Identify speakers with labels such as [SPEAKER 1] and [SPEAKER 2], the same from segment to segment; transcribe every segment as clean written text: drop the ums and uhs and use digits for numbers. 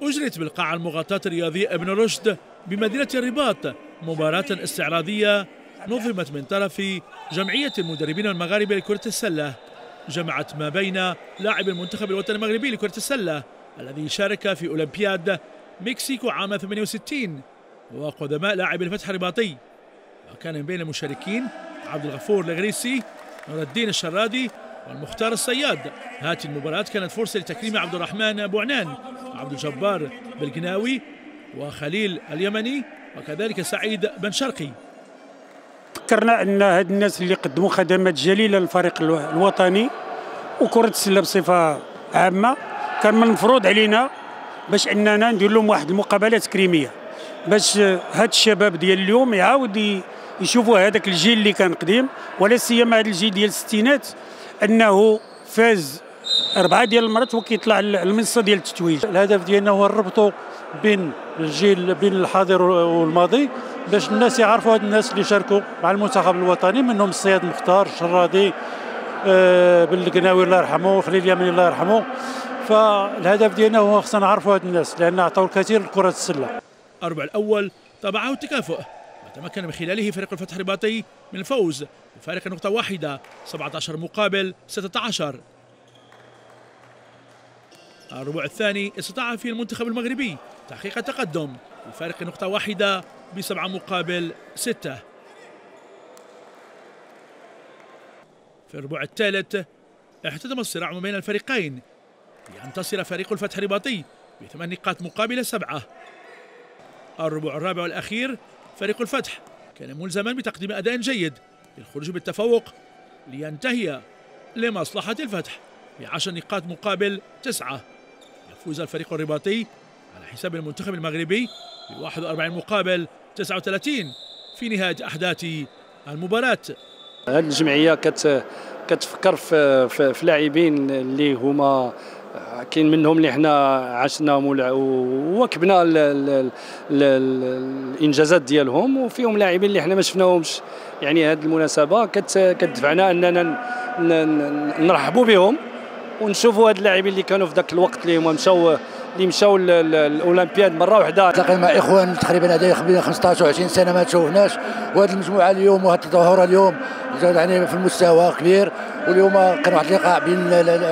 [SPEAKER 1] أجرت بالقاعة المغطاة الرياضية ابن رشد بمدينة الرباط مباراة استعراضية نظمت من طرف جمعية المدربين المغاربة لكرة السلة، جمعت ما بين لاعب المنتخب الوطني المغربي لكرة السلة الذي شارك في أولمبياد مكسيكو عام 68 وقدماء لاعب الفتح الرباطي. وكان من بين المشاركين عبد الغفور الغريسي، نور الدين الشرادي، والمختار الصياد. هذه المباراة كانت فرصة لتكريم عبد الرحمن بوعنان، عبد الجبار بالقناوي، وخليل اليمني، وكذلك سعيد بن شرقي.
[SPEAKER 2] فكرنا ان هاد الناس اللي قدموا خدمات جليله للفريق الوطني وكره السله بصفه عامه، كان من المفروض علينا باش اننا ندير لهم واحد المقابله تكريميه، باش هاد الشباب ديال اليوم يعاود يشوفوا هذاك الجيل اللي كان قديم، ولا سيما هذا الجيل ديال الستينات انه فاز 4 ديال المرات وكيطلع المنصه ديال التتويج.
[SPEAKER 3] الهدف ديالنا هو نربطوا بين الجيل، بين الحاضر والماضي، باش الناس يعرفوا هاد الناس اللي شاركوا مع المنتخب الوطني، منهم السيد مختار الشرادي، بالقناوي الله يرحمه، وخليل اليمني الله يرحمه. فالهدف ديالنا هو خصنا نعرفوا هاد الناس لان عطاو الكثير لكره السله.
[SPEAKER 1] الربع الاول تبعه التكافؤ وتمكن من خلاله فريق الفتح الرباطي من الفوز بفارق نقطه واحده 17 مقابل 16. الربع الثاني استطاع فيه المنتخب المغربي تحقيق التقدم بفارق نقطة واحدة ب7 مقابل 6. في الربع الثالث احتدم الصراع ما بين الفريقين لينتصر فريق الفتح الرباطي ب8 نقاط مقابل 7. الربع الرابع والأخير فريق الفتح كان ملزما بتقديم أداء جيد للخروج بالتفوق لينتهي لمصلحة الفتح ب10 نقاط مقابل 9. يفوز الفريق الرباطي على حساب المنتخب المغربي ب 41 مقابل 39 في نهاية أحداث المباراة.
[SPEAKER 4] هذه الجمعية كتفكر في لاعبين اللي هما كاين منهم اللي حنا عشناهم وواكبنا الانجازات ديالهم، وفيهم لاعبين اللي حنا ما شفناهمش. يعني هذه المناسبة كتدفعنا اننا نرحبوا بهم ونشوفوا هاد اللاعبين اللي كانوا في ذاك الوقت اللي هما مشاو الاولمبياد مره واحده.
[SPEAKER 5] تلاقينا مع اخوان تقريبا هذا 15 و 20 سنه ما تشوفناش، وهذه المجموعه اليوم وهذا التظاهره اليوم يعني في المستوى كبير. واليوم كان واحد اللقاء بين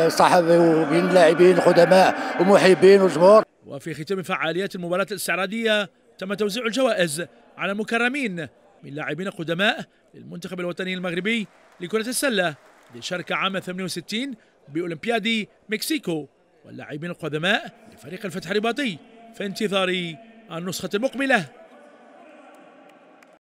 [SPEAKER 5] الصحفي وبين اللاعبين القدماء والمحبين والجمهور.
[SPEAKER 1] وفي ختام فعاليات المباراه الاستعراضيه تم توزيع الجوائز على المكرمين من لاعبين قدماء للمنتخب الوطني المغربي لكره السله اللي شارك عام 68 بأولمبياد مكسيكو، واللاعبين القدماء لفريق الفتح الرباطي في انتظار النسخة المقبلة.